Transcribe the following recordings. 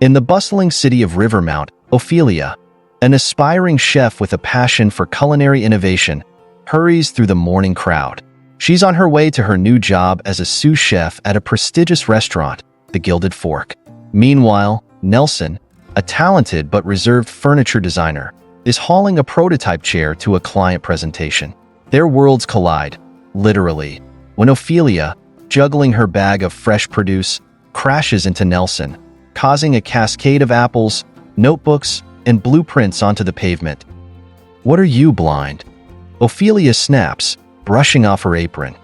In the bustling city of Rivermount, Ofelia, an aspiring chef with a passion for culinary innovation, hurries through the morning crowd. She's on her way to her new job as a sous chef at a prestigious restaurant, the Gilded Fork. Meanwhile, Nelson, a talented but reserved furniture designer, is hauling a prototype chair to a client presentation. Their worlds collide, literally, when Ofelia, juggling her bag of fresh produce, crashes into Nelson, causing a cascade of apples, notebooks, and blueprints onto the pavement. "What are you, blind?" Ofelia snaps, brushing off her apron.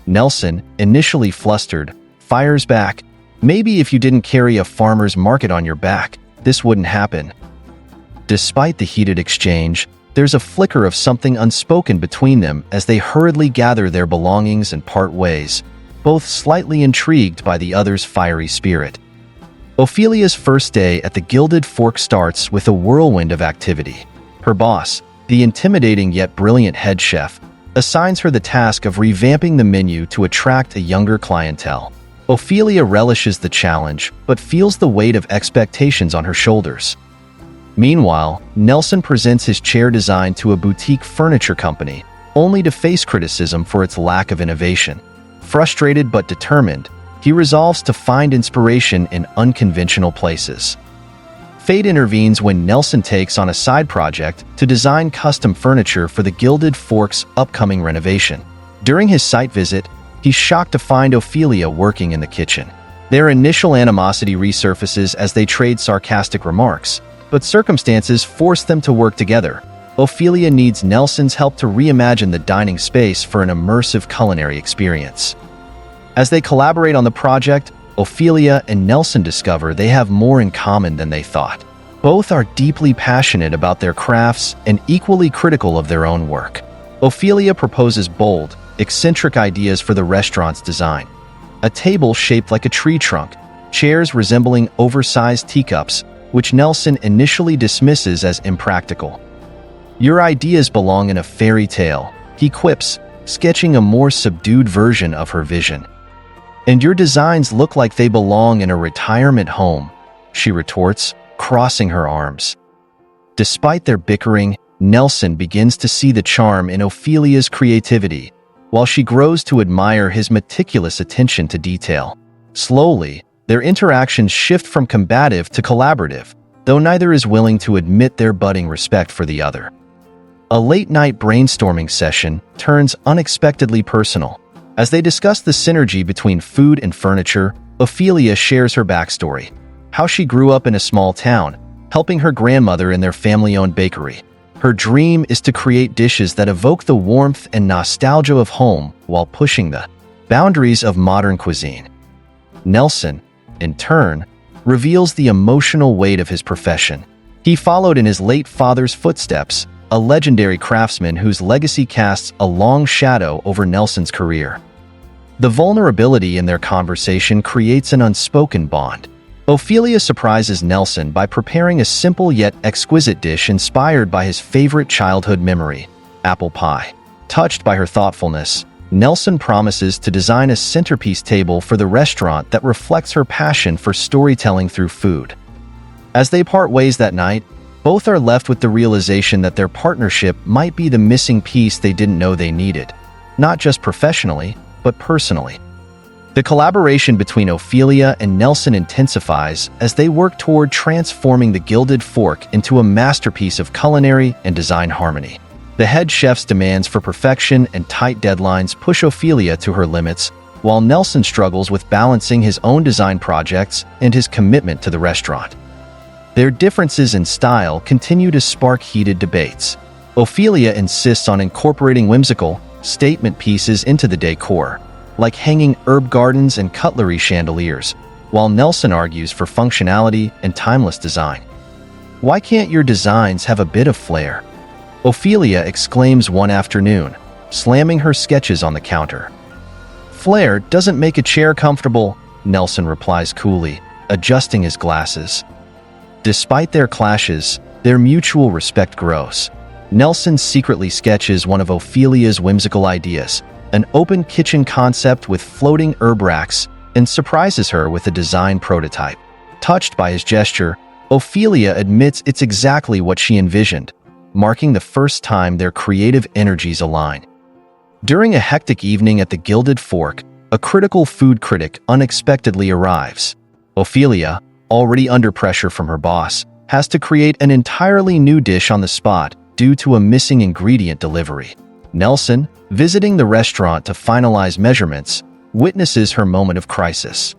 Nelson, initially flustered, fires back, "Maybe if you didn't carry a farmer's market on your back, this wouldn't happen." Despite the heated exchange, there's a flicker of something unspoken between them as they hurriedly gather their belongings and part ways, both slightly intrigued by the other's fiery spirit. Ophelia's first day at the Gilded Fork starts with a whirlwind of activity. Her boss, the intimidating yet brilliant head chef, assigns her the task of revamping the menu to attract a younger clientele. Ofelia relishes the challenge, but feels the weight of expectations on her shoulders. Meanwhile, Nelson presents his chair design to a boutique furniture company, only to face criticism for its lack of innovation. Frustrated but determined, he resolves to find inspiration in unconventional places. Fate intervenes when Nelson takes on a side project to design custom furniture for the Gilded Fork's upcoming renovation. During his site visit, he's shocked to find Ofelia working in the kitchen. Their initial animosity resurfaces as they trade sarcastic remarks, but circumstances force them to work together. Ofelia needs Nelson's help to reimagine the dining space for an immersive culinary experience. As they collaborate on the project, Ofelia and Nelson discover they have more in common than they thought. Both are deeply passionate about their crafts and equally critical of their own work. Ofelia proposes bold, eccentric ideas for the restaurant's design. A table shaped like a tree trunk, chairs resembling oversized teacups, which Nelson initially dismisses as impractical. "Your ideas belong in a fairy tale," he quips, sketching a more subdued version of her vision. "And your designs look like they belong in a retirement home," she retorts, crossing her arms. Despite their bickering, Nelson begins to see the charm in Ophelia's creativity, while she grows to admire his meticulous attention to detail. Slowly, their interactions shift from combative to collaborative, though neither is willing to admit their budding respect for the other. A late-night brainstorming session turns unexpectedly personal. As they discuss the synergy between food and furniture, Ofelia shares her backstory, how she grew up in a small town, helping her grandmother in their family-owned bakery. Her dream is to create dishes that evoke the warmth and nostalgia of home while pushing the boundaries of modern cuisine. Nelson, in turn, reveals the emotional weight of his profession. He followed in his late father's footsteps, a legendary craftsman whose legacy casts a long shadow over Nelson's career. The vulnerability in their conversation creates an unspoken bond. Ofelia surprises Nelson by preparing a simple yet exquisite dish inspired by his favorite childhood memory, apple pie. Touched by her thoughtfulness, Nelson promises to design a centerpiece table for the restaurant that reflects her passion for storytelling through food. As they part ways that night, both are left with the realization that their partnership might be the missing piece they didn't know they needed, not just professionally, but personally. The collaboration between Ofelia and Nelson intensifies as they work toward transforming the Gilded Fork into a masterpiece of culinary and design harmony. The head chef's demands for perfection and tight deadlines push Ofelia to her limits, while Nelson struggles with balancing his own design projects and his commitment to the restaurant. Their differences in style continue to spark heated debates. Ofelia insists on incorporating whimsical, statement pieces into the decor, like hanging herb gardens and cutlery chandeliers, while Nelson argues for functionality and timeless design. "Why can't your designs have a bit of flair?" Ofelia exclaims one afternoon, slamming her sketches on the counter. "Flair doesn't make a chair comfortable," Nelson replies coolly, adjusting his glasses. Despite their clashes, their mutual respect grows. Nelson secretly sketches one of Ophelia's whimsical ideas, an open kitchen concept with floating herb racks, and surprises her with a design prototype. Touched by his gesture, Ofelia admits it's exactly what she envisioned, marking the first time their creative energies align. During a hectic evening at the Gilded Fork, a critical food critic unexpectedly arrives. Ofelia, already under pressure from her boss, has to create an entirely new dish on the spot due to a missing ingredient delivery. Nelson, visiting the restaurant to finalize measurements, witnesses her moment of crisis.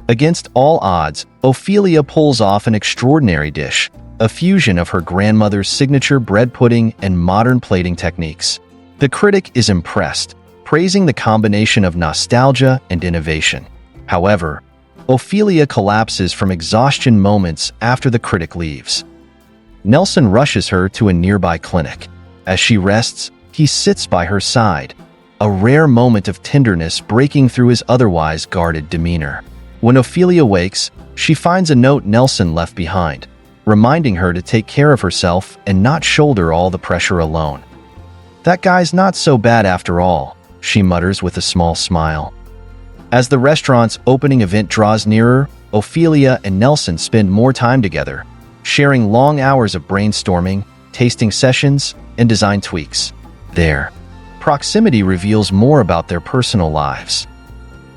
Against all odds, Ofelia pulls off an extraordinary dish, a fusion of her grandmother's signature bread pudding and modern plating techniques. The critic is impressed, praising the combination of nostalgia and innovation. However, Ofelia collapses from exhaustion moments after the critic leaves. Nelson rushes her to a nearby clinic. As she rests, he sits by her side, a rare moment of tenderness breaking through his otherwise guarded demeanor. When Ofelia wakes, she finds a note Nelson left behind, reminding her to take care of herself and not shoulder all the pressure alone. "That guy's not so bad after all," she mutters with a small smile. As the restaurant's opening event draws nearer, Ofelia and Nelson spend more time together, sharing long hours of brainstorming, tasting sessions, and design tweaks. Their proximity reveals more about their personal lives.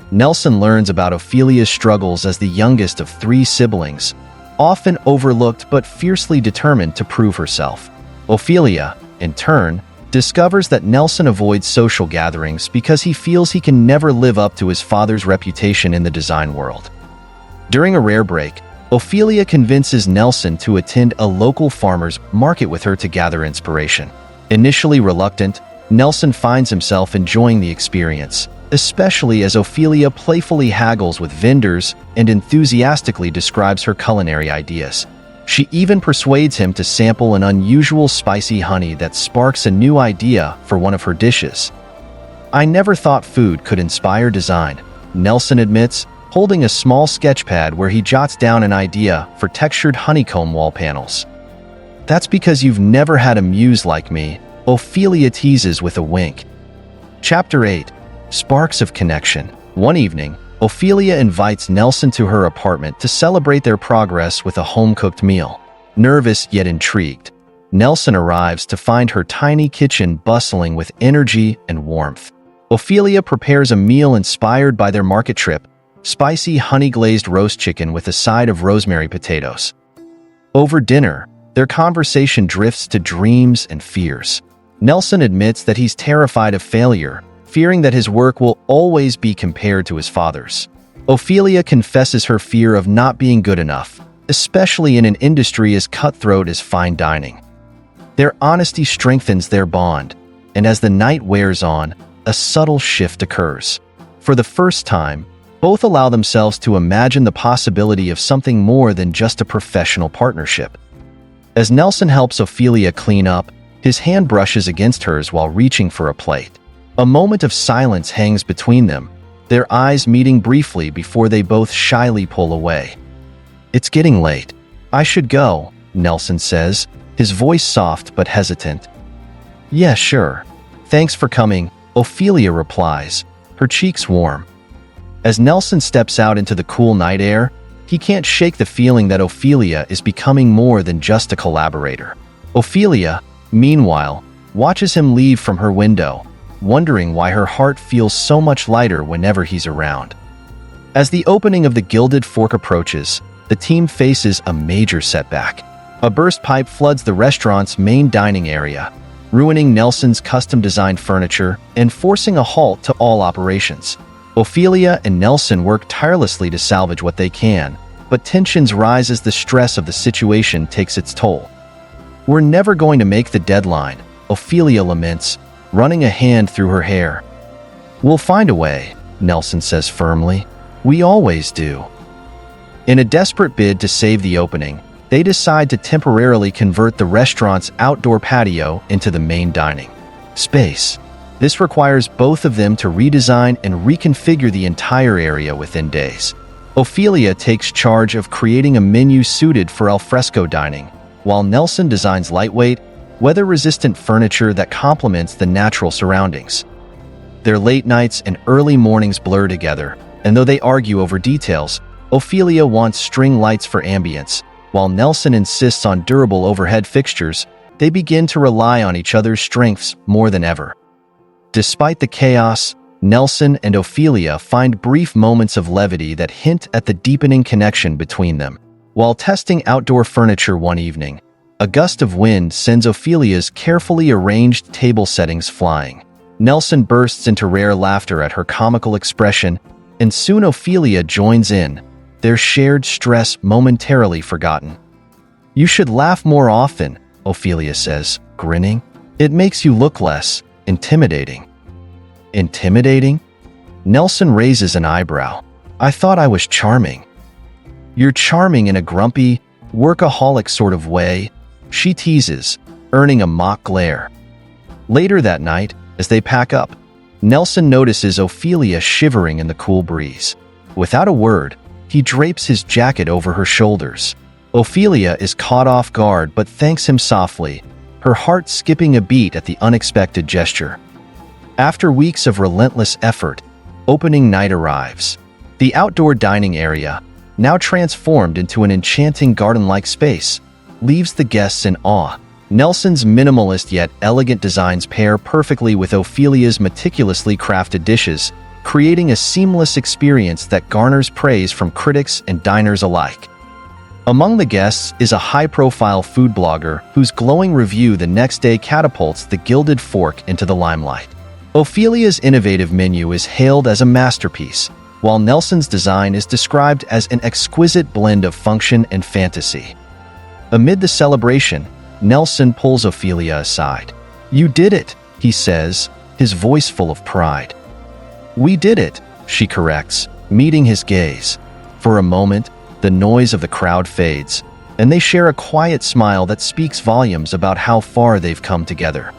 Nelson learns about Ophelia's struggles as the youngest of 3 siblings, often overlooked but fiercely determined to prove herself. Ofelia, in turn, discovers that Nelson avoids social gatherings because he feels he can never live up to his father's reputation in the design world. During a rare break, Ofelia convinces Nelson to attend a local farmer's market with her to gather inspiration. Initially reluctant, Nelson finds himself enjoying the experience, especially as Ofelia playfully haggles with vendors and enthusiastically describes her culinary ideas. She even persuades him to sample an unusual spicy honey that sparks a new idea for one of her dishes. "I never thought food could inspire design," Nelson admits, holding a small sketchpad where he jots down an idea for textured honeycomb wall panels. "That's because you've never had a muse like me," Ofelia teases with a wink. Chapter 8. Sparks of Connection. One evening, Ofelia invites Nelson to her apartment to celebrate their progress with a home-cooked meal. Nervous yet intrigued, Nelson arrives to find her tiny kitchen bustling with energy and warmth. Ofelia prepares a meal inspired by their market trip, spicy honey-glazed roast chicken with a side of rosemary potatoes. Over dinner, their conversation drifts to dreams and fears. Nelson admits that he's terrified of failure, fearing that his work will always be compared to his father's. Ofelia confesses her fear of not being good enough, especially in an industry as cutthroat as fine dining. Their honesty strengthens their bond, and as the night wears on, a subtle shift occurs. For the first time, both allow themselves to imagine the possibility of something more than just a professional partnership. As Nelson helps Ofelia clean up, his hand brushes against hers while reaching for a plate. A moment of silence hangs between them, their eyes meeting briefly before they both shyly pull away. "It's getting late. I should go," Nelson says, his voice soft but hesitant. "Yeah, sure. Thanks for coming," Ofelia replies, her cheeks warm. As Nelson steps out into the cool night air, he can't shake the feeling that Ofelia is becoming more than just a collaborator. Ofelia, meanwhile, watches him leave from her window, wondering why her heart feels so much lighter whenever he's around. As the opening of the Gilded Fork approaches, the team faces a major setback. A burst pipe floods the restaurant's main dining area, ruining Nelson's custom-designed furniture and forcing a halt to all operations. Ofelia and Nelson work tirelessly to salvage what they can, but tensions rise as the stress of the situation takes its toll. "We're never going to make the deadline," Ofelia laments, running a hand through her hair. "We'll find a way," Nelson says firmly. "We always do." In a desperate bid to save the opening, they decide to temporarily convert the restaurant's outdoor patio into the main dining space. This requires both of them to redesign and reconfigure the entire area within days. Ofelia takes charge of creating a menu suited for alfresco dining, while Nelson designs lightweight, weather-resistant furniture that complements the natural surroundings. Their late nights and early mornings blur together, and though they argue over details, Ofelia wants string lights for ambience, while Nelson insists on durable overhead fixtures. They begin to rely on each other's strengths more than ever. Despite the chaos, Nelson and Ofelia find brief moments of levity that hint at the deepening connection between them. While testing outdoor furniture one evening, a gust of wind sends Ophelia's carefully arranged table settings flying. Nelson bursts into rare laughter at her comical expression, and soon Ofelia joins in, their shared stress momentarily forgotten. "You should laugh more often," Ofelia says, grinning. "It makes you look less intimidating." Intimidating? Nelson raises an eyebrow. "I thought I was charming." "You're charming in a grumpy, workaholic sort of way," she teases, earning a mock glare. Later that night, as they pack up, Nelson notices Ofelia shivering in the cool breeze. Without a word, he drapes his jacket over her shoulders. Ofelia is caught off guard but thanks him softly, her heart skipping a beat at the unexpected gesture. After weeks of relentless effort, opening night arrives. The outdoor dining area, now transformed into an enchanting garden-like space, leaves the guests in awe. Nelson's minimalist yet elegant designs pair perfectly with Ophelia's meticulously crafted dishes, creating a seamless experience that garners praise from critics and diners alike. Among the guests is a high-profile food blogger whose glowing review the next day catapults the Gilded Fork into the limelight. Ophelia's innovative menu is hailed as a masterpiece, while Nelson's design is described as an exquisite blend of function and fantasy. Amid the celebration, Nelson pulls Ofelia aside. "You did it," he says, his voice full of pride. "We did it," she corrects, meeting his gaze. For a moment, the noise of the crowd fades, and they share a quiet smile that speaks volumes about how far they've come together.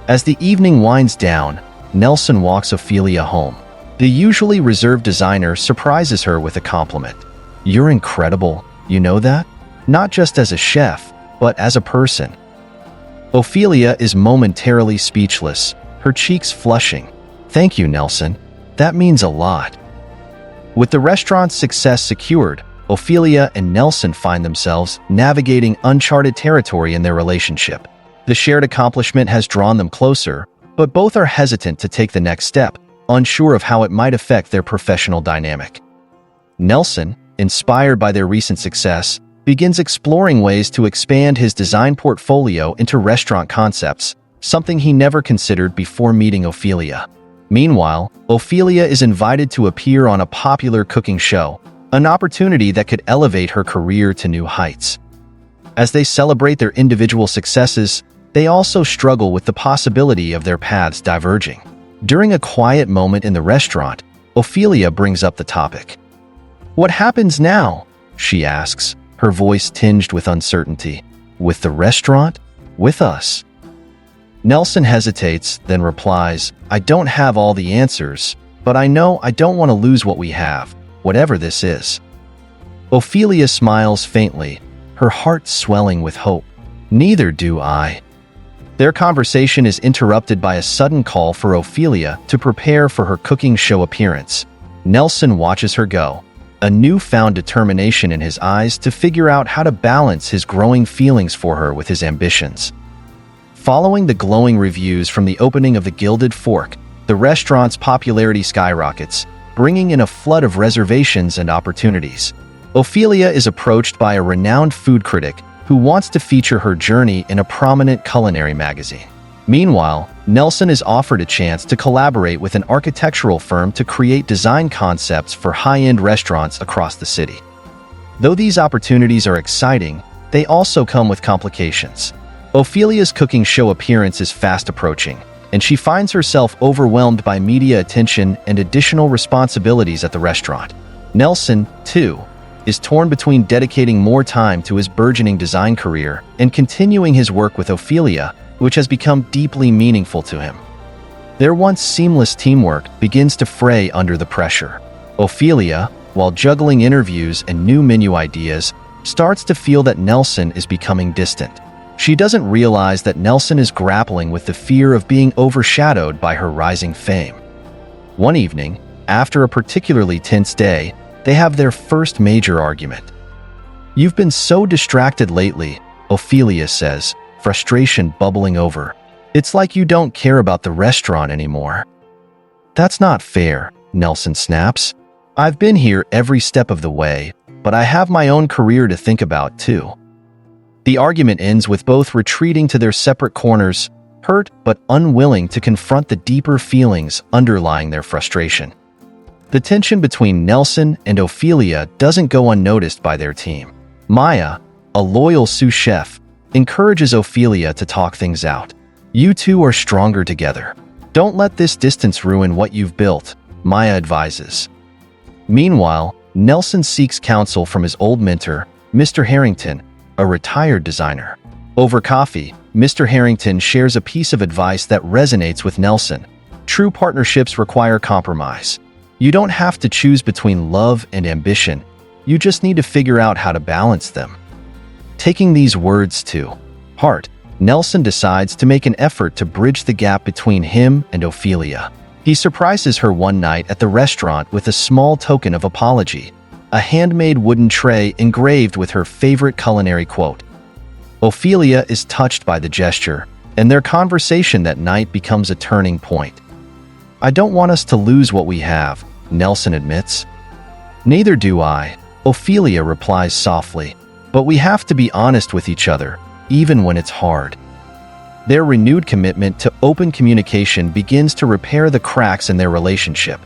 As the evening winds down, Nelson walks Ofelia home. The usually reserved designer surprises her with a compliment. "You're incredible, you know that? Not just as a chef, but as a person." Ofelia is momentarily speechless, her cheeks flushing. "Thank you, Nelson. That means a lot." With the restaurant's success secured, Ofelia and Nelson find themselves navigating uncharted territory in their relationship. The shared accomplishment has drawn them closer, but both are hesitant to take the next step, unsure of how it might affect their professional dynamic. Nelson, inspired by their recent success, begins exploring ways to expand his design portfolio into restaurant concepts, something he never considered before meeting Ofelia. Meanwhile, Ofelia is invited to appear on a popular cooking show, an opportunity that could elevate her career to new heights. As they celebrate their individual successes, they also struggle with the possibility of their paths diverging. During a quiet moment in the restaurant, Ofelia brings up the topic. "What happens now?" she asks, her voice tinged with uncertainty. "With the restaurant? With us?" Nelson hesitates, then replies, "I don't have all the answers, but I know I don't want to lose what we have, whatever this is." Ofelia smiles faintly, her heart swelling with hope. "Neither do I." Their conversation is interrupted by a sudden call for Ofelia to prepare for her cooking show appearance. Nelson watches her go, a newfound determination in his eyes to figure out how to balance his growing feelings for her with his ambitions. Following the glowing reviews from the opening of the Gilded Fork, the restaurant's popularity skyrockets, bringing in a flood of reservations and opportunities. Ofelia is approached by a renowned food critic who wants to feature her journey in a prominent culinary magazine. Meanwhile, Nelson is offered a chance to collaborate with an architectural firm to create design concepts for high-end restaurants across the city. Though these opportunities are exciting, they also come with complications. Ophelia's cooking show appearance is fast approaching, and she finds herself overwhelmed by media attention and additional responsibilities at the restaurant. Nelson, too, is torn between dedicating more time to his burgeoning design career and continuing his work with Ofelia, which has become deeply meaningful to him. Their once seamless teamwork begins to fray under the pressure. Ofelia, while juggling interviews and new menu ideas, starts to feel that Nelson is becoming distant. She doesn't realize that Nelson is grappling with the fear of being overshadowed by her rising fame. One evening, after a particularly tense day, they have their first major argument. "You've been so distracted lately," Ofelia says, frustration bubbling over. "It's like you don't care about the restaurant anymore." "That's not fair," Nelson snaps. "I've been here every step of the way, but I have my own career to think about too." The argument ends with both retreating to their separate corners, hurt but unwilling to confront the deeper feelings underlying their frustration. The tension between Nelson and Ofelia doesn't go unnoticed by their team. Maya, a loyal sous chef, encourages Ofelia to talk things out. "You two are stronger together. Don't let this distance ruin what you've built," Maya advises. Meanwhile, Nelson seeks counsel from his old mentor, Mr. Harrington, a retired designer. Over coffee, Mr. Harrington shares a piece of advice that resonates with Nelson. "True partnerships require compromise. You don't have to choose between love and ambition. You just need to figure out how to balance them." Taking these words to heart, Nelson decides to make an effort to bridge the gap between him and Ofelia. He surprises her one night at the restaurant with a small token of apology, a handmade wooden tray engraved with her favorite culinary quote. Ofelia is touched by the gesture, and their conversation that night becomes a turning point. "I don't want us to lose what we have," Nelson admits. "Neither do I," Ofelia replies softly, "but we have to be honest with each other, even when it's hard." Their renewed commitment to open communication begins to repair the cracks in their relationship.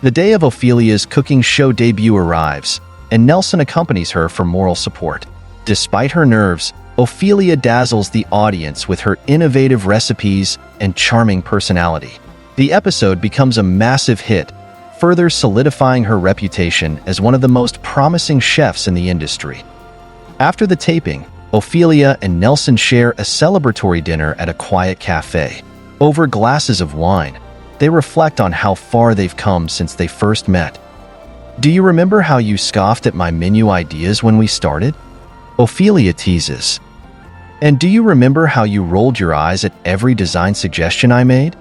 The day of Ophelia's cooking show debut arrives, and Nelson accompanies her for moral support. Despite her nerves, Ofelia dazzles the audience with her innovative recipes and charming personality. The episode becomes a massive hit, further solidifying her reputation as one of the most promising chefs in the industry. After the taping, Ofelia and Nelson share a celebratory dinner at a quiet cafe. Over glasses of wine, they reflect on how far they've come since they first met. "Do you remember how you scoffed at my menu ideas when we started?" Ofelia teases. "And do you remember how you rolled your eyes at every design suggestion I made?"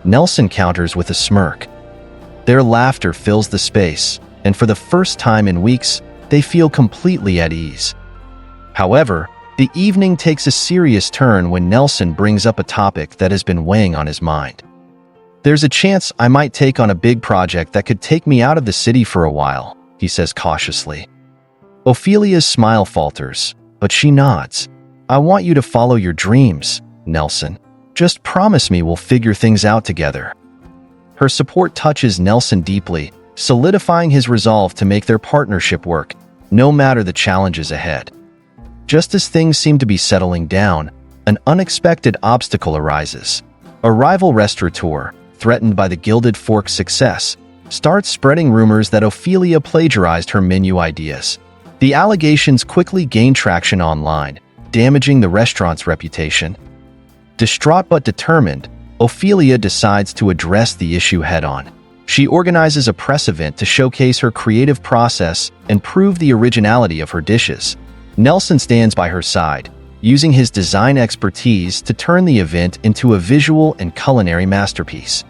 Nelson counters with a smirk. Their laughter fills the space, and for the first time in weeks, they feel completely at ease. However, the evening takes a serious turn when Nelson brings up a topic that has been weighing on his mind. "There's a chance I might take on a big project that could take me out of the city for a while," he says cautiously. Ophelia's smile falters, but she nods. "I want you to follow your dreams, Nelson. Just promise me we'll figure things out together." Her support touches Nelson deeply, solidifying his resolve to make their partnership work, no matter the challenges ahead. Just as things seem to be settling down, an unexpected obstacle arises. A rival restaurateur, threatened by the Gilded Fork's success, starts spreading rumors that Ofelia plagiarized her menu ideas. The allegations quickly gain traction online, damaging the restaurant's reputation. Distraught but determined, Ofelia decides to address the issue head-on. She organizes a press event to showcase her creative process and prove the originality of her dishes. Nelson stands by her side, using his design expertise to turn the event into a visual and culinary masterpiece.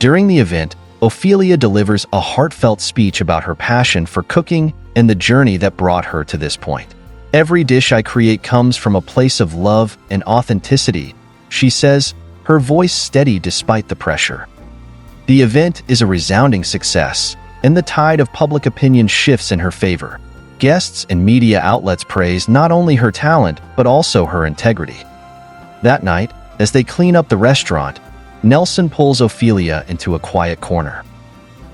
During the event, Ofelia delivers a heartfelt speech about her passion for cooking and the journey that brought her to this point. "Every dish I create comes from a place of love and authenticity," she says, her voice steady despite the pressure. The event is a resounding success, and the tide of public opinion shifts in her favor. Guests and media outlets praise not only her talent, but also her integrity. That night, as they clean up the restaurant, Nelson pulls Ofelia into a quiet corner.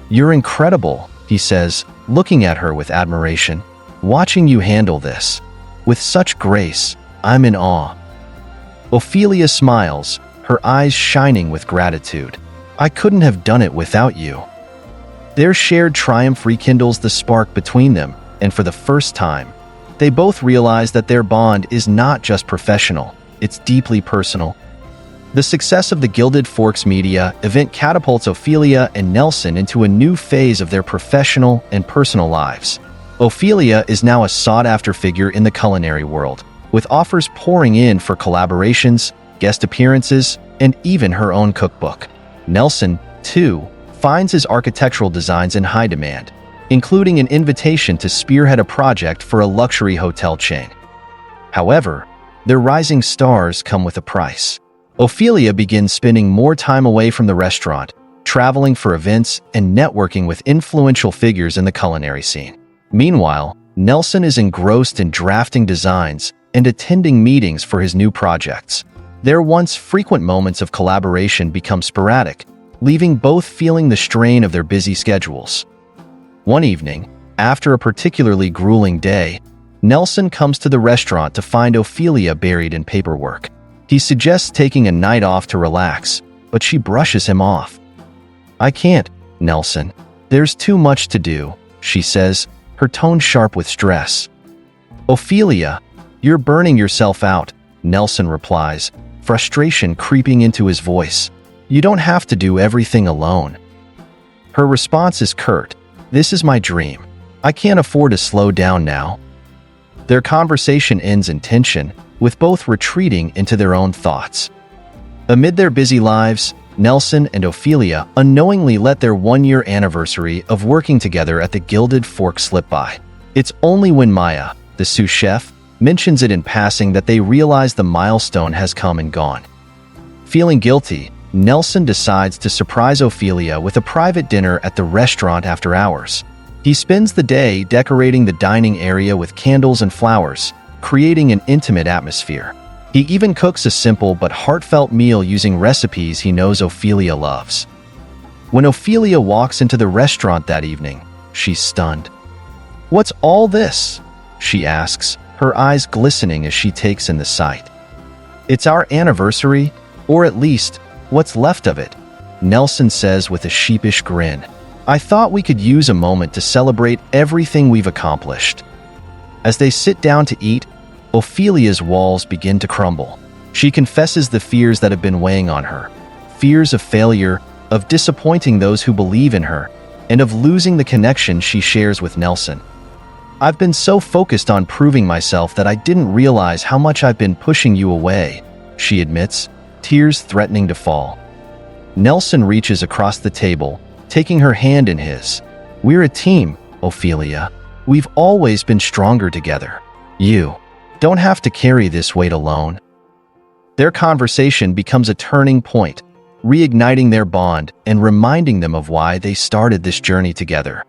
"You're incredible," he says, looking at her with admiration. "Watching you handle this with such grace, I'm in awe." Ofelia smiles, her eyes shining with gratitude. "I couldn't have done it without you." Their shared triumph rekindles the spark between them, and for the first time, they both realize that their bond is not just professional, it's deeply personal. The success of the Gilded Forks media event catapults Ofelia and Nelson into a new phase of their professional and personal lives. Ofelia is now a sought-after figure in the culinary world, with offers pouring in for collaborations, guest appearances, and even her own cookbook. Nelson, too, finds his architectural designs in high demand. including an invitation to spearhead a project for a luxury hotel chain. However, their rising stars come with a price. Ofelia begins spending more time away from the restaurant, traveling for events and networking with influential figures in the culinary scene. Meanwhile, Nelson is engrossed in drafting designs and attending meetings for his new projects. Their once frequent moments of collaboration become sporadic, leaving both feeling the strain of their busy schedules. One evening, after a particularly grueling day, Nelson comes to the restaurant to find Ofelia buried in paperwork. He suggests taking a night off to relax, but she brushes him off. "I can't, Nelson. There's too much to do," she says, her tone sharp with stress. "Ofelia, you're burning yourself out," Nelson replies, frustration creeping into his voice. "You don't have to do everything alone." Her response is curt. "This is my dream. I can't afford to slow down now." Their conversation ends in tension, with both retreating into their own thoughts. Amid their busy lives, Nelson and Ofelia unknowingly let their one-year anniversary of working together at the Gilded Fork slip by. It's only when Maya, the sous chef, mentions it in passing that they realize the milestone has come and gone. Feeling guilty, Nelson decides to surprise Ofelia with a private dinner at the restaurant after hours. He spends the day decorating the dining area with candles and flowers, creating an intimate atmosphere. He even cooks a simple but heartfelt meal using recipes he knows Ofelia loves. When Ofelia walks into the restaurant that evening, she's stunned. "What's all this?" she asks, her eyes glistening as she takes in the sight. "It's our anniversary, or at least, what's left of it," Nelson says with a sheepish grin. "I thought we could use a moment to celebrate everything we've accomplished." As they sit down to eat, Ophelia's walls begin to crumble. She confesses the fears that have been weighing on her. Fears of failure, of disappointing those who believe in her, and of losing the connection she shares with Nelson. "I've been so focused on proving myself that I didn't realize how much I've been pushing you away," she admits, tears threatening to fall. Nelson reaches across the table, taking her hand in his. "We're a team, Ofelia. We've always been stronger together. You don't have to carry this weight alone." Their conversation becomes a turning point, reigniting their bond and reminding them of why they started this journey together.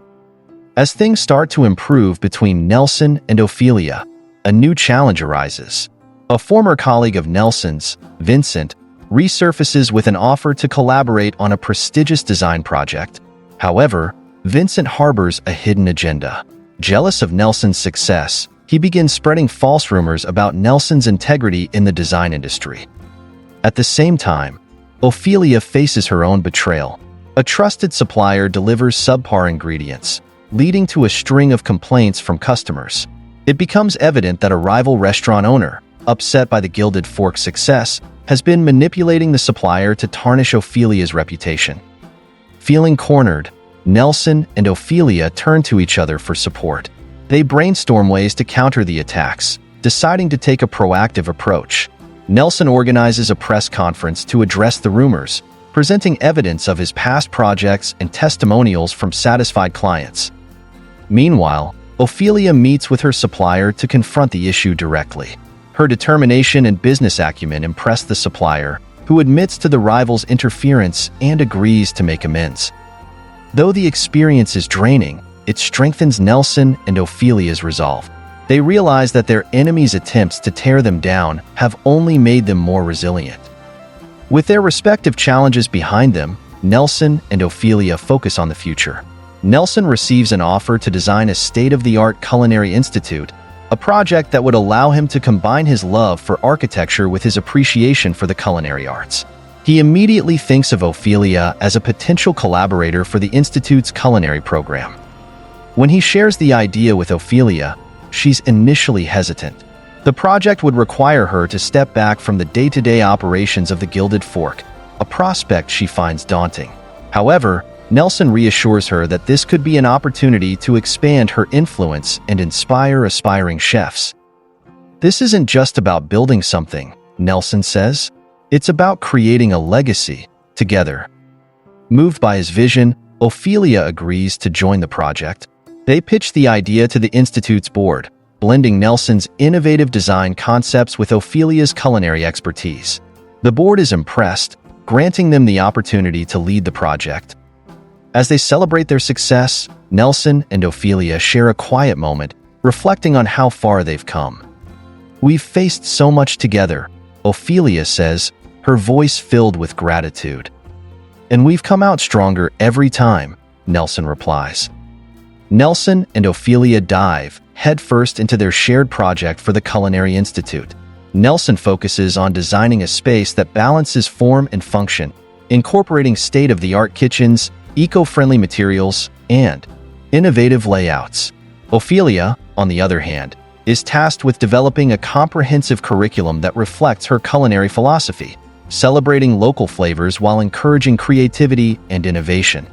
As things start to improve between Nelson and Ofelia, a new challenge arises. A former colleague of Nelson's, Vincent, resurfaces with an offer to collaborate on a prestigious design project. However, Vincent harbors a hidden agenda. Jealous of Nelson's success, he begins spreading false rumors about Nelson's integrity in the design industry. At the same time, Ofelia faces her own betrayal. A trusted supplier delivers subpar ingredients, leading to a string of complaints from customers. It becomes evident that a rival restaurant owner, upset by the Gilded Fork's success, has been manipulating the supplier to tarnish Ophelia's reputation. Feeling cornered, Nelson and Ofelia turn to each other for support. They brainstorm ways to counter the attacks, deciding to take a proactive approach. Nelson organizes a press conference to address the rumors, presenting evidence of his past projects and testimonials from satisfied clients. Meanwhile, Ofelia meets with her supplier to confront the issue directly. Her determination and business acumen impress the supplier, who admits to the rival's interference and agrees to make amends. Though the experience is draining, it strengthens Nelson and Ophelia's resolve. They realize that their enemies' attempts to tear them down have only made them more resilient. With their respective challenges behind them, Nelson and Ofelia focus on the future. Nelson receives an offer to design a state-of-the-art culinary institute, a project that would allow him to combine his love for architecture with his appreciation for the culinary arts. He immediately thinks of Ofelia as a potential collaborator for the institute's culinary program. When he shares the idea with Ofelia, she's initially hesitant. The project would require her to step back from the day-to-day operations of the Gilded Fork, a prospect she finds daunting. However, Nelson reassures her that this could be an opportunity to expand her influence and inspire aspiring chefs. "This isn't just about building something," Nelson says. "It's about creating a legacy, together." Moved by his vision, Ofelia agrees to join the project. They pitch the idea to the Institute's board, blending Nelson's innovative design concepts with Ophelia's culinary expertise. The board is impressed, granting them the opportunity to lead the project. As they celebrate their success, Nelson and Ofelia share a quiet moment, reflecting on how far they've come. "We've faced so much together," Ofelia says, her voice filled with gratitude. "And we've come out stronger every time," Nelson replies. Nelson and Ofelia dive headfirst into their shared project for the Culinary Institute. Nelson focuses on designing a space that balances form and function, incorporating state-of-the-art kitchens, eco-friendly materials, and innovative layouts. Ofelia, on the other hand, is tasked with developing a comprehensive curriculum that reflects her culinary philosophy, celebrating local flavors while encouraging creativity and innovation.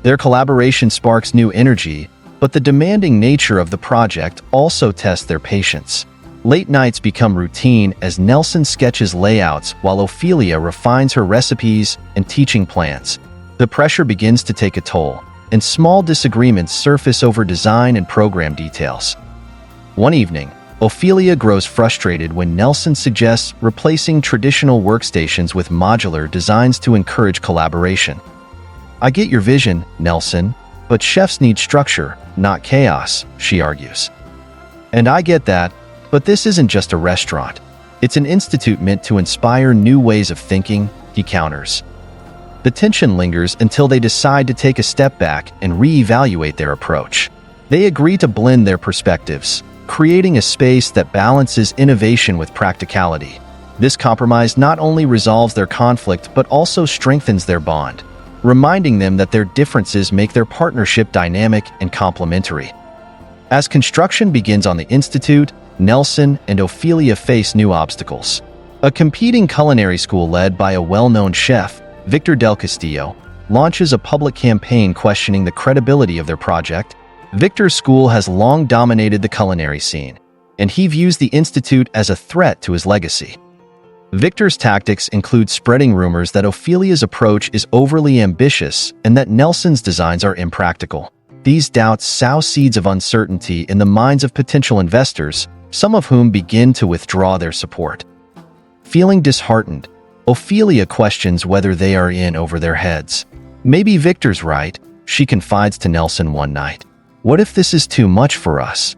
Their collaboration sparks new energy, but the demanding nature of the project also tests their patience. Late nights become routine as Nelson sketches layouts while Ofelia refines her recipes and teaching plans. The pressure begins to take a toll, and small disagreements surface over design and program details. One evening, Ofelia grows frustrated when Nelson suggests replacing traditional workstations with modular designs to encourage collaboration. "I get your vision, Nelson, but chefs need structure, not chaos," she argues. "And I get that, but this isn't just a restaurant. It's an institute meant to inspire new ways of thinking," he counters. The tension lingers until they decide to take a step back and reevaluate their approach. They agree to blend their perspectives, creating a space that balances innovation with practicality. This compromise not only resolves their conflict but also strengthens their bond, reminding them that their differences make their partnership dynamic and complementary. As construction begins on the Institute, Nelson and Ofelia face new obstacles. A competing culinary school led by a well-known chef, Victor Del Castillo, launches a public campaign questioning the credibility of their project. Victor's school has long dominated the culinary scene, and he views the Institute as a threat to his legacy. Victor's tactics include spreading rumors that Ophelia's approach is overly ambitious and that Nelson's designs are impractical. These doubts sow seeds of uncertainty in the minds of potential investors, some of whom begin to withdraw their support. Feeling disheartened, Ofelia questions whether they are in over their heads. "Maybe Victor's right," she confides to Nelson one night. "What if this is too much for us?"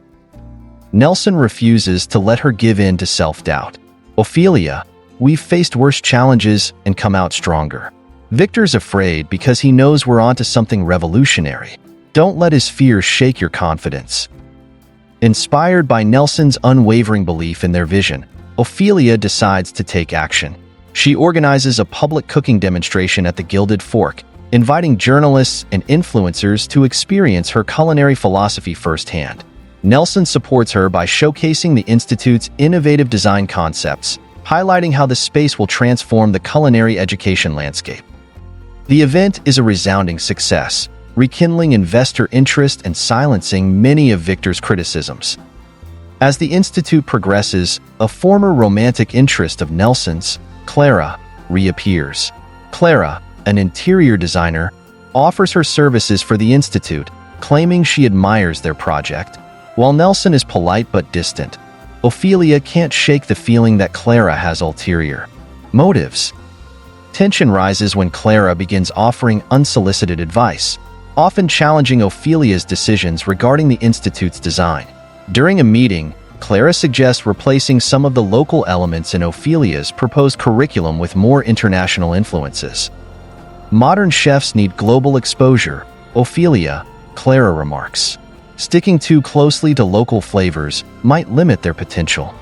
Nelson refuses to let her give in to self-doubt. "Ofelia, we've faced worse challenges and come out stronger. Victor's afraid because he knows we're onto something revolutionary. Don't let his fears shake your confidence." Inspired by Nelson's unwavering belief in their vision, Ofelia decides to take action. She organizes a public cooking demonstration at the Gilded Fork, inviting journalists and influencers to experience her culinary philosophy firsthand. Nelson supports her by showcasing the Institute's innovative design concepts, highlighting how the space will transform the culinary education landscape. The event is a resounding success, rekindling investor interest and silencing many of Victor's criticisms. As the Institute progresses, a former romantic interest of Nelson's, Clara, reappears. Clara, an interior designer, offers her services for the Institute, claiming she admires their project. While Nelson is polite but distant, Ofelia can't shake the feeling that Clara has ulterior motives. Tension rises when Clara begins offering unsolicited advice, often challenging Ophelia's decisions regarding the Institute's design. During a meeting, Clara suggests replacing some of the local elements in Ophelia's proposed curriculum with more international influences. "Modern chefs need global exposure, Ofelia," Clara remarks. "Sticking too closely to local flavors might limit their potential."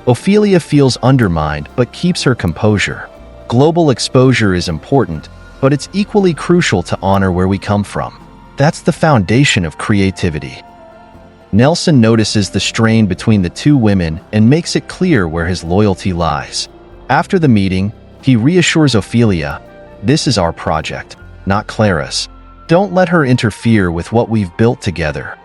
Ofelia feels undermined but keeps her composure. Global exposure is important, but it's equally crucial to honor where we come from. That's the foundation of creativity. Nelson notices the strain between the two women and makes it clear where his loyalty lies. After the meeting, he reassures Ofelia, "This is our project, not Clara's. Don't let her interfere with what we've built together."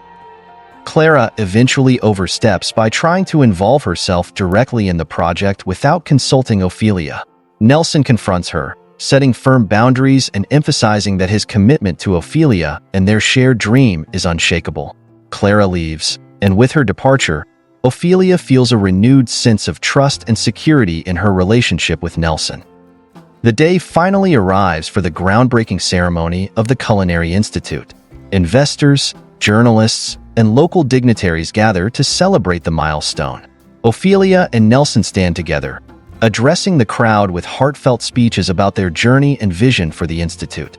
Clara eventually oversteps by trying to involve herself directly in the project without consulting Ofelia. Nelson confronts her, setting firm boundaries and emphasizing that his commitment to Ofelia and their shared dream is unshakable. Clara leaves, and with her departure, Ofelia feels a renewed sense of trust and security in her relationship with Nelson. The day finally arrives for the groundbreaking ceremony of the Culinary Institute. Investors, journalists, and local dignitaries gather to celebrate the milestone. Ofelia and Nelson stand together, addressing the crowd with heartfelt speeches about their journey and vision for the Institute.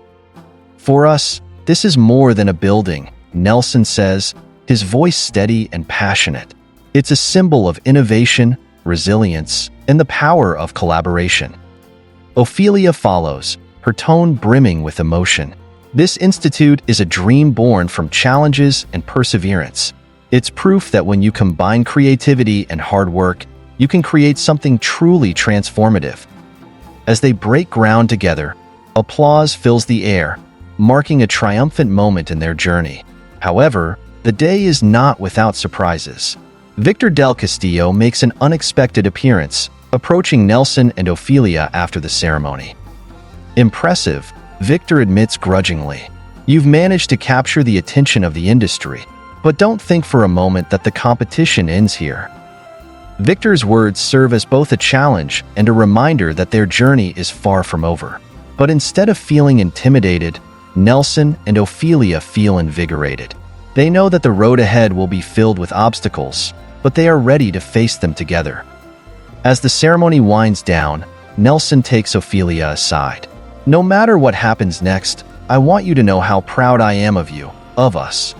"For us, this is more than a building," Nelson says, his voice steady and passionate. "It's a symbol of innovation, resilience, and the power of collaboration." Ofelia follows, her tone brimming with emotion. "This institute is a dream born from challenges and perseverance. It's proof that when you combine creativity and hard work, you can create something truly transformative." As they break ground together, applause fills the air, marking a triumphant moment in their journey. However, the day is not without surprises. Victor del Castillo makes an unexpected appearance, approaching Nelson and Ofelia after the ceremony. Impressive, Victor admits grudgingly. "You've managed to capture the attention of the industry, but don't think for a moment that the competition ends here." Victor's words serve as both a challenge and a reminder that their journey is far from over. But instead of feeling intimidated, Nelson and Ofelia feel invigorated. They know that the road ahead will be filled with obstacles, but they are ready to face them together. As the ceremony winds down, Nelson takes Ofelia aside. "No matter what happens next, I want you to know how proud I am of you, of us."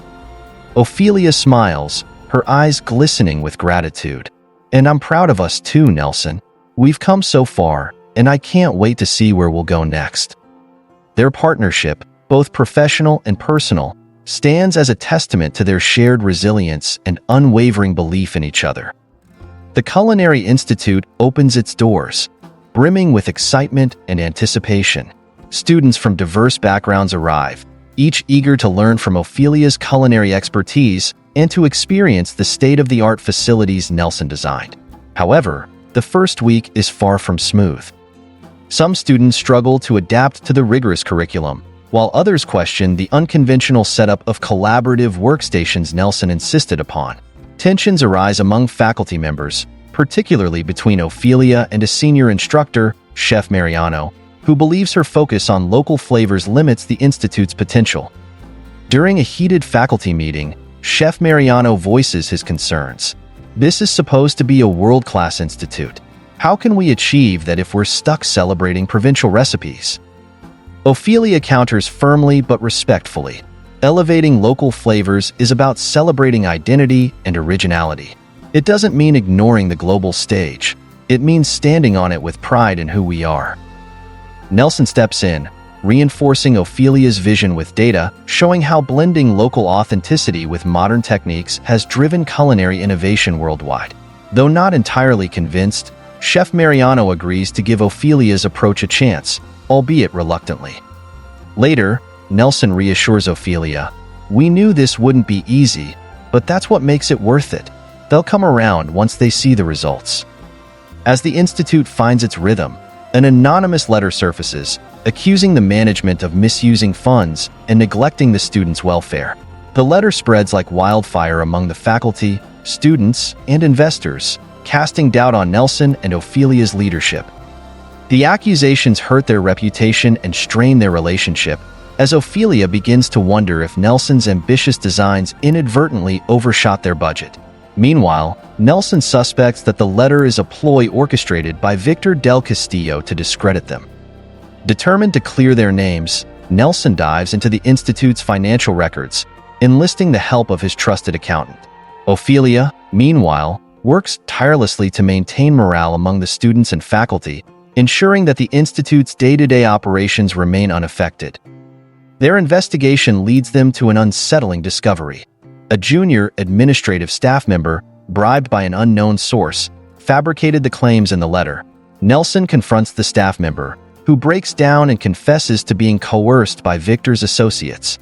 Ofelia smiles, her eyes glistening with gratitude. "And I'm proud of us too, Nelson. We've come so far, and I can't wait to see where we'll go next." Their partnership, both professional and personal, stands as a testament to their shared resilience and unwavering belief in each other. The Culinary Institute opens its doors, brimming with excitement and anticipation. Students from diverse backgrounds arrive, each eager to learn from Ofelia's culinary expertise and to experience the state-of-the-art facilities Nelson designed. However, the first week is far from smooth. Some students struggle to adapt to the rigorous curriculum, while others question the unconventional setup of collaborative workstations Nelson insisted upon. Tensions arise among faculty members, particularly between Ofelia and a senior instructor, Chef Mariano, who believes her focus on local flavors limits the institute's potential. During a heated faculty meeting, Chef Mariano voices his concerns. "This is supposed to be a world-class institute. How can we achieve that if we're stuck celebrating provincial recipes?" Ofelia counters firmly but respectfully. Elevating local flavors is about celebrating identity and originality. It doesn't mean ignoring the global stage. It means standing on it with pride in who we are. Nelson steps in, reinforcing Ophelia's vision with data, showing how blending local authenticity with modern techniques has driven culinary innovation worldwide. Though not entirely convinced, Chef Mariano agrees to give Ophelia's approach a chance, albeit reluctantly. Later, Nelson reassures Ofelia, "We knew this wouldn't be easy, but that's what makes it worth it. They'll come around once they see the results." As the institute finds its rhythm, an anonymous letter surfaces, accusing the management of misusing funds and neglecting the students' welfare. The letter spreads like wildfire among the faculty, students, and investors, casting doubt on Nelson and Ophelia's leadership. The accusations hurt their reputation and strain their relationship, as Ofelia begins to wonder if Nelson's ambitious designs inadvertently overshot their budget. Meanwhile, Nelson suspects that the letter is a ploy orchestrated by Victor del Castillo to discredit them. Determined to clear their names, Nelson dives into the institute's financial records, enlisting the help of his trusted accountant. Ofelia, meanwhile, works tirelessly to maintain morale among the students and faculty, ensuring that the institute's day-to-day operations remain unaffected. Their investigation leads them to an unsettling discovery. A junior administrative staff member, bribed by an unknown source, fabricated the claims in the letter. Nelson confronts the staff member, who breaks down and confesses to being coerced by Victor's associates.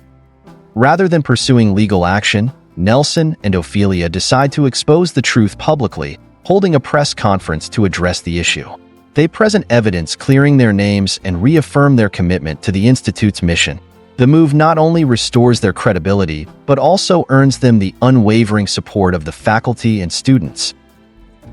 Rather than pursuing legal action, Nelson and Ofelia decide to expose the truth publicly, holding a press conference to address the issue. They present evidence clearing their names and reaffirm their commitment to the Institute's mission. The move not only restores their credibility, but also earns them the unwavering support of the faculty and students.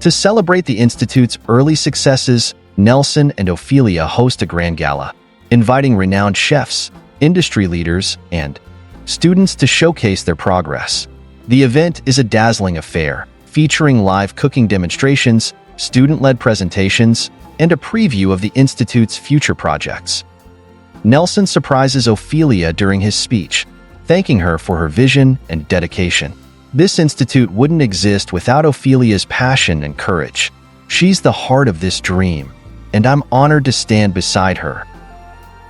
To celebrate the Institute's early successes, Nelson and Ofelia host a grand gala, inviting renowned chefs, industry leaders, and students to showcase their progress. The event is a dazzling affair, featuring live cooking demonstrations, student-led presentations, and a preview of the Institute's future projects. Nelson surprises Ofelia during his speech, thanking her for her vision and dedication. This institute wouldn't exist without Ophelia's passion and courage. She's the heart of this dream, and I'm honored to stand beside her.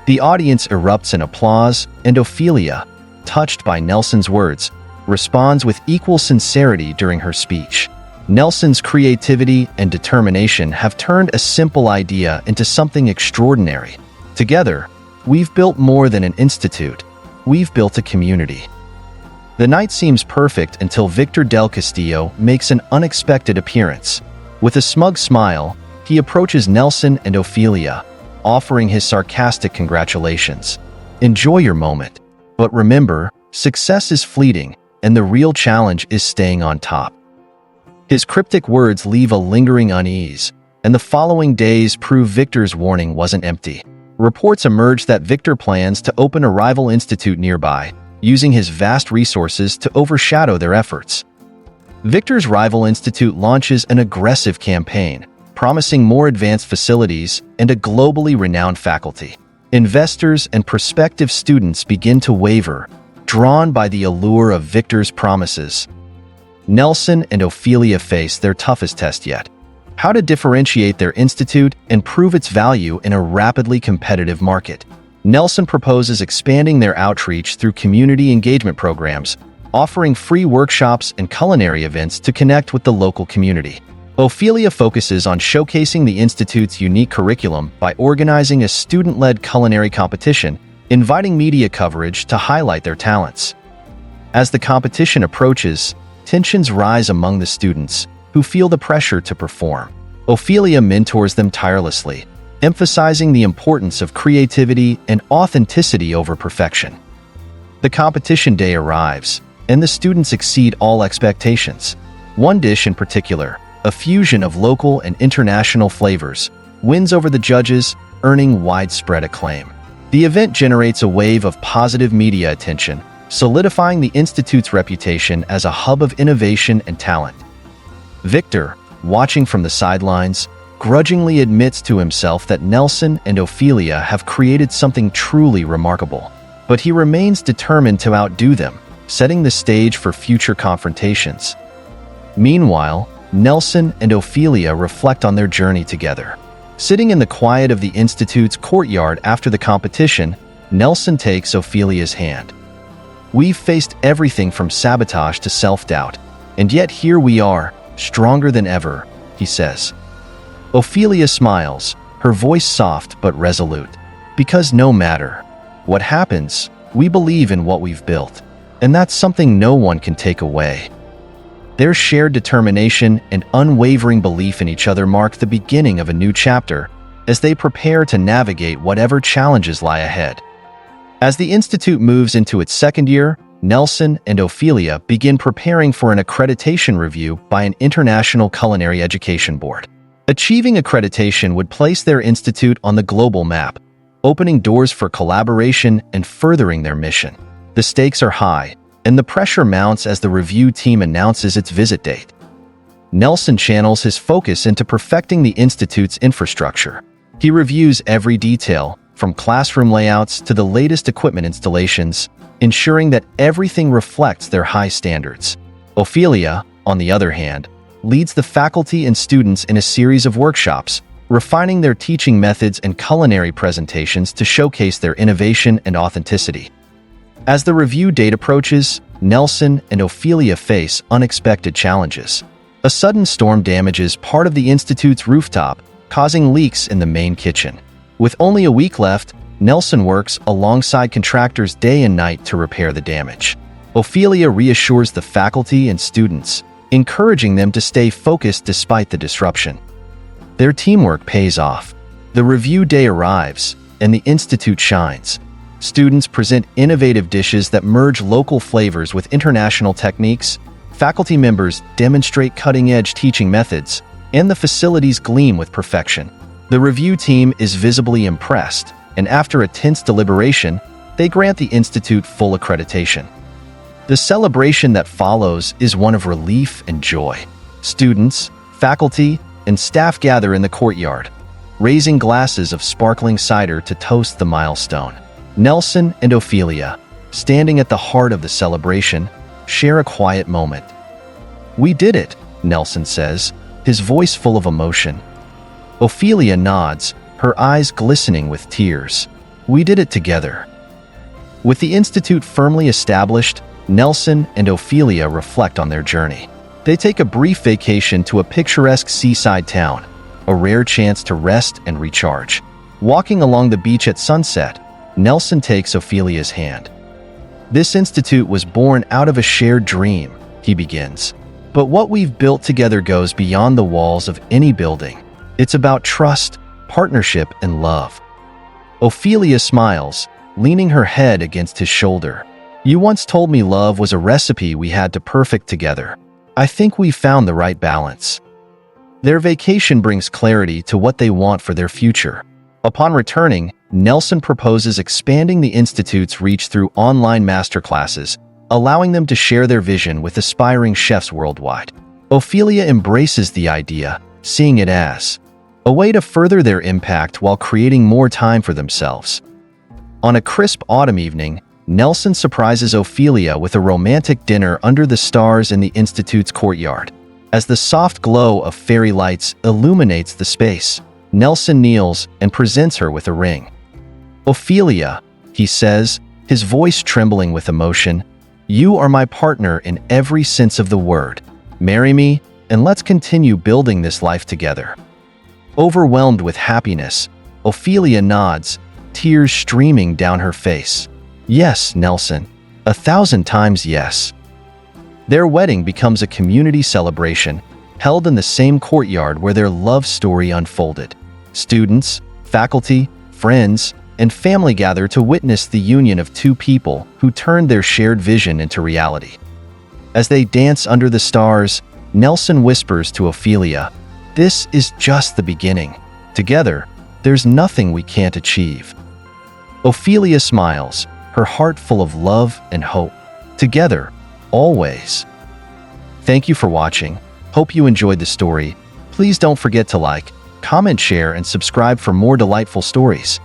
The audience erupts in applause, and Ofelia, touched by Nelson's words, responds with equal sincerity during her speech. Nelson's creativity and determination have turned a simple idea into something extraordinary. Together, we've built more than an institute. We've built a community. The night seems perfect until Victor del Castillo makes an unexpected appearance. With a smug smile, he approaches Nelson and Ofelia, offering his sarcastic congratulations. Enjoy your moment. But remember, success is fleeting, and the real challenge is staying on top. His cryptic words leave a lingering unease, and the following days prove Victor's warning wasn't empty. Reports emerge that Victor plans to open a rival institute nearby, using his vast resources to overshadow their efforts. Victor's rival institute launches an aggressive campaign, promising more advanced facilities and a globally renowned faculty. Investors and prospective students begin to waver, drawn by the allure of Victor's promises. Nelson and Ofelia face their toughest test yet: how to differentiate their institute and prove its value in a rapidly competitive market. Nelson proposes expanding their outreach through community engagement programs, offering free workshops and culinary events to connect with the local community. Ofelia focuses on showcasing the institute's unique curriculum by organizing a student-led culinary competition, inviting media coverage to highlight their talents. As the competition approaches, tensions rise among the students, who feel the pressure to perform. Ofelia mentors them tirelessly, emphasizing the importance of creativity and authenticity over perfection. The competition day arrives, and the students exceed all expectations. One dish in particular, a fusion of local and international flavors, wins over the judges, earning widespread acclaim. The event generates a wave of positive media attention, solidifying the Institute's reputation as a hub of innovation and talent. Victor, watching from the sidelines, grudgingly admits to himself that Nelson and Ofelia have created something truly remarkable. But he remains determined to outdo them, setting the stage for future confrontations. Meanwhile, Nelson and Ofelia reflect on their journey together. Sitting in the quiet of the Institute's courtyard after the competition, Nelson takes Ophelia's hand. "We've faced everything from sabotage to self-doubt, and yet here we are, stronger than ever," he says. Ofelia smiles, her voice soft but resolute. "Because no matter what happens, we believe in what we've built, and that's something no one can take away." Their shared determination and unwavering belief in each other mark the beginning of a new chapter as they prepare to navigate whatever challenges lie ahead. As the Institute moves into its second year, Nelson and Ofelia begin preparing for an accreditation review by an international culinary education board. Achieving accreditation would place their institute on the global map, opening doors for collaboration and furthering their mission. The stakes are high, and the pressure mounts as the review team announces its visit date. Nelson channels his focus into perfecting the Institute's infrastructure. He reviews every detail, from classroom layouts to the latest equipment installations, ensuring that everything reflects their high standards. Ofelia, on the other hand, leads the faculty and students in a series of workshops, refining their teaching methods and culinary presentations to showcase their innovation and authenticity. As the review date approaches, Nelson and Ofelia face unexpected challenges. A sudden storm damages part of the Institute's rooftop, causing leaks in the main kitchen. With only a week left, Nelson works alongside contractors day and night to repair the damage. Ofelia reassures the faculty and students, encouraging them to stay focused despite the disruption. Their teamwork pays off. The review day arrives, and the institute shines. Students present innovative dishes that merge local flavors with international techniques. Faculty members demonstrate cutting-edge teaching methods, and the facilities gleam with perfection. The review team is visibly impressed, and after a tense deliberation, they grant the institute full accreditation. The celebration that follows is one of relief and joy. Students, faculty, and staff gather in the courtyard, raising glasses of sparkling cider to toast the milestone. Nelson and Ofelia, standing at the heart of the celebration, share a quiet moment. "We did it," Nelson says, his voice full of emotion. Ofelia nods, her eyes glistening with tears. "We did it together." With the institute firmly established, Nelson and Ofelia reflect on their journey. They take a brief vacation to a picturesque seaside town, a rare chance to rest and recharge. Walking along the beach at sunset, Nelson takes Ophelia's hand. "This institute was born out of a shared dream," he begins. "But what we've built together goes beyond the walls of any building. It's about trust, partnership, and love." Ofelia smiles, leaning her head against his shoulder. "You once told me love was a recipe we had to perfect together. I think we've found the right balance." Their vacation brings clarity to what they want for their future. Upon returning, Nelson proposes expanding the institute's reach through online masterclasses, allowing them to share their vision with aspiring chefs worldwide. Ofelia embraces the idea, seeing it as a way to further their impact while creating more time for themselves. On a crisp autumn evening, Nelson surprises Ofelia with a romantic dinner under the stars in the institute's courtyard. As the soft glow of fairy lights illuminates the space, Nelson kneels and presents her with a ring. "Ofelia," he says, his voice trembling with emotion, "you are my partner in every sense of the word. Marry me, and let's continue building this life together." Overwhelmed with happiness, Ofelia nods, tears streaming down her face. "Yes, Nelson, 1,000 times yes." Their wedding becomes a community celebration, held in the same courtyard where their love story unfolded. Students, faculty, friends, and family gather to witness the union of two people who turned their shared vision into reality. As they dance under the stars, Nelson whispers to Ofelia, "This is just the beginning. Together, there's nothing we can't achieve." Ofelia smiles, her heart full of love and hope. Together, always. Thank you for watching. Hope you enjoyed the story. Please don't forget to like, comment, share, and subscribe for more delightful stories.